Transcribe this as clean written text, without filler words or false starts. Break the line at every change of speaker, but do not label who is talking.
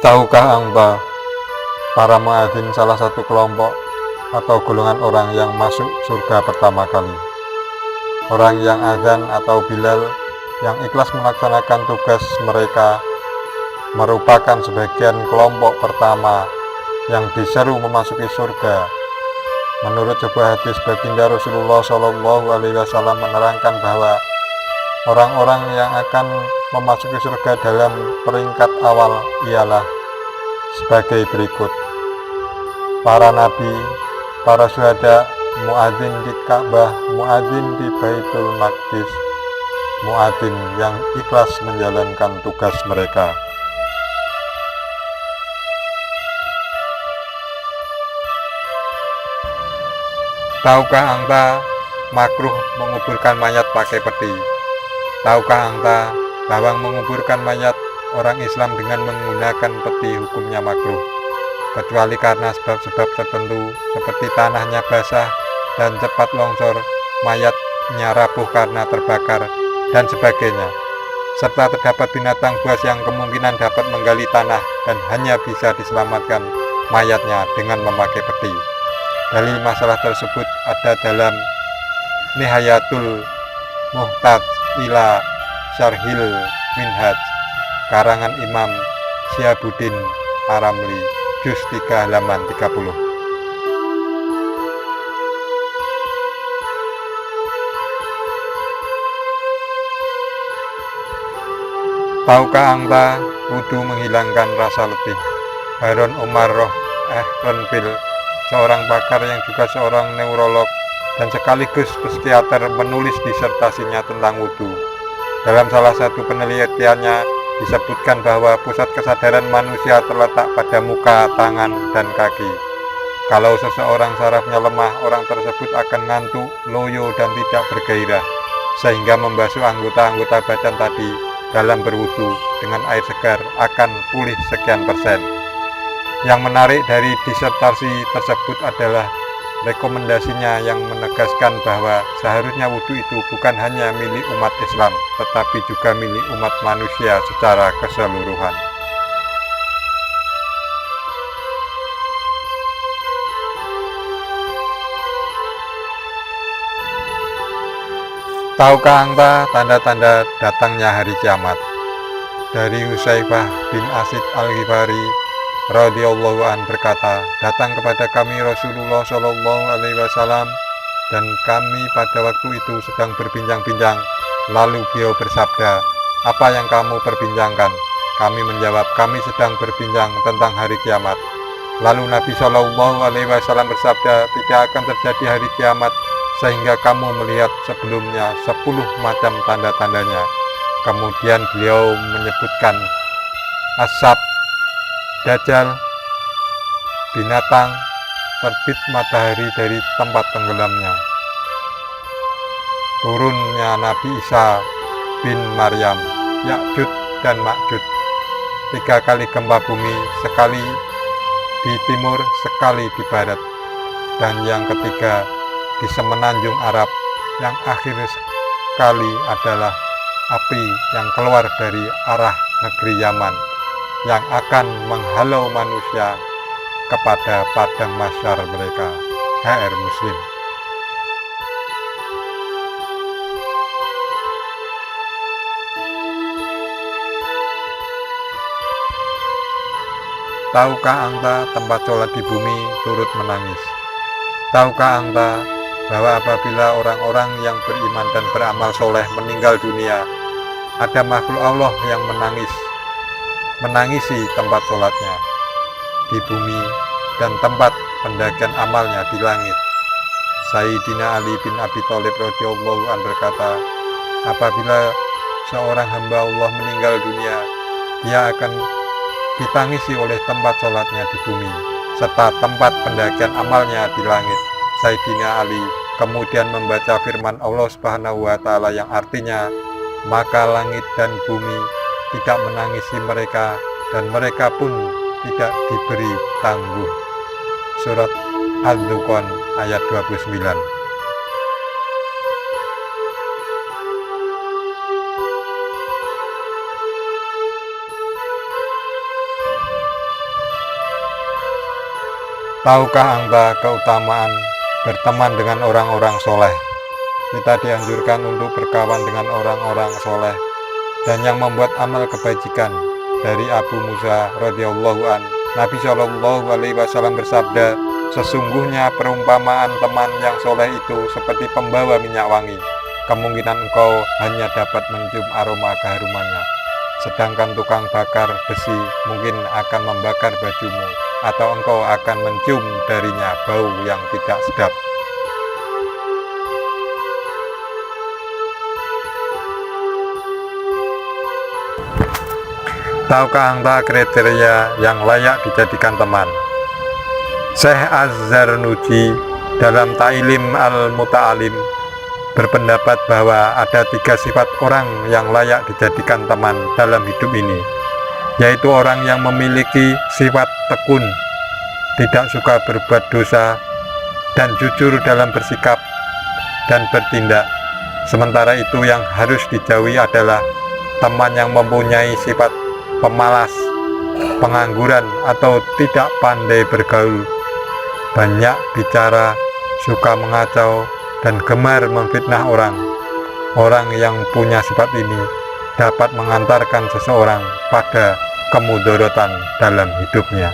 Tahukah Anda, para muadzin salah satu kelompok atau golongan orang yang masuk surga pertama kali? Orang yang azan atau Bilal yang ikhlas melaksanakan tugas mereka merupakan sebagian kelompok pertama yang diseru memasuki surga. Menurut sebuah hadis, baginda Rasulullah SAW menerangkan bahwa orang-orang yang akan memasuki surga dalam peringkat awal ialah sebagai berikut: para nabi, para syuhada, muadzin di Ka'bah, muadzin di Baitul Maqdis, muadzin yang ikhlas menjalankan tugas mereka. Tahukah Anda makruh menguburkan mayat pakai peti? Tahukah Anda bahwa menguburkan mayat orang Islam dengan menggunakan peti hukumnya makruh, kecuali karena sebab-sebab tertentu seperti tanahnya basah dan cepat longsor, mayatnya rapuh karena terbakar, dan sebagainya, serta terdapat binatang buas yang kemungkinan dapat menggali tanah dan hanya bisa diselamatkan mayatnya dengan memakai peti. Dalil masalah tersebut ada dalam Nihayatul Muhtaj ila Syarhil Minhaj karangan Imam Syihabuddin Aramli, juz 3 halaman 30. Tahukah Anda wudu menghilangkan rasa letih? Baron Umar Roh Ehrenbil, seorang pakar yang juga seorang neurolog dan sekaligus psikiater, menulis disertasinya tentang wudu. Dalam salah satu penelitiannya disebutkan bahwa pusat kesadaran manusia terletak pada muka, tangan, dan kaki. Kalau seseorang sarafnya lemah, orang tersebut akan ngantuk, loyo, dan tidak bergairah, sehingga membasuh anggota-anggota badan tadi dalam berwudu dengan air segar akan pulih sekian persen. Yang menarik dari disertasi tersebut adalah rekomendasinya yang menegaskan bahwa seharusnya wudu itu bukan hanya milik umat Islam, tetapi juga milik umat manusia secara keseluruhan. Tahukah Anda tanda-tanda datangnya hari kiamat? Dari Hudzaifah bin Asid Al-Ghifari radhiyallahu an berkata, datang kepada kami Rasulullah SAW dan kami pada waktu itu sedang berbincang-bincang. Lalu beliau bersabda, apa yang kamu perbincangkan? Kami menjawab, kami sedang berbincang tentang hari kiamat. Lalu Nabi SAW bersabda, tidak akan terjadi hari kiamat sehingga kamu melihat sebelumnya 10 macam tanda-tandanya. Kemudian beliau menyebutkan asap, dajjal, binatang, terbit matahari dari tempat tenggelamnya, turunnya Nabi Isa bin Maryam, Ya'jud dan Ma'jud, 3 kali gempa bumi, sekali di timur, sekali di barat, dan yang ketiga di semenanjung Arab, yang akhir sekali adalah api yang keluar dari arah negeri Yaman yang akan menghalau manusia kepada padang mahsyar mereka. HR Muslim. Tahukah Anda tempat sholat di bumi turut menangis? Tahukah Anda bahwa apabila orang-orang yang beriman dan beramal soleh meninggal dunia, ada makhluk Allah yang menangisi tempat sholatnya di bumi dan tempat pendakian amalnya di langit. Sayyidina Ali bin Abi Thalib radhiyallahu an berkata, apabila seorang hamba Allah meninggal dunia, dia akan ditangisi oleh tempat sholatnya di bumi serta tempat pendakian amalnya di langit. Sayyidina Ali kemudian membaca firman Allah Subhanahu wa Ta'ala yang artinya, maka langit dan bumi tidak menangisi mereka dan mereka pun tidak diberi tangguh. Surat Ad-Dukhan ayat 29. Tahukah Anda keutamaan berteman dengan orang-orang soleh? Kita dianjurkan untuk berkawan dengan orang-orang soleh dan yang membuat amal kebajikan. Dari Abu Musa radhiyallahu an, Nabi Shallallahu alaihi wasallam bersabda, sesungguhnya perumpamaan teman yang soleh itu seperti pembawa minyak wangi. Kemungkinan engkau hanya dapat mencium aroma keharumannya, sedangkan tukang bakar besi mungkin akan membakar bajumu, atau engkau akan mencium darinya bau yang tidak sedap. Tahukah Anda kriteria yang layak dijadikan teman? Syekh Az-Zarnuji dalam Ta'lim Al-Muta'alim berpendapat bahwa ada 3 sifat orang yang layak dijadikan teman dalam hidup ini, yaitu orang yang memiliki sifat tekun, tidak suka berbuat dosa, dan jujur dalam bersikap dan bertindak. Sementara itu yang harus dijauhi adalah teman yang mempunyai sifat pemalas, pengangguran, atau tidak pandai bergaul, banyak bicara, suka mengacau, dan gemar memfitnah orang. Orang yang punya sifat ini dapat mengantarkan seseorang pada kemudaratan dalam hidupnya.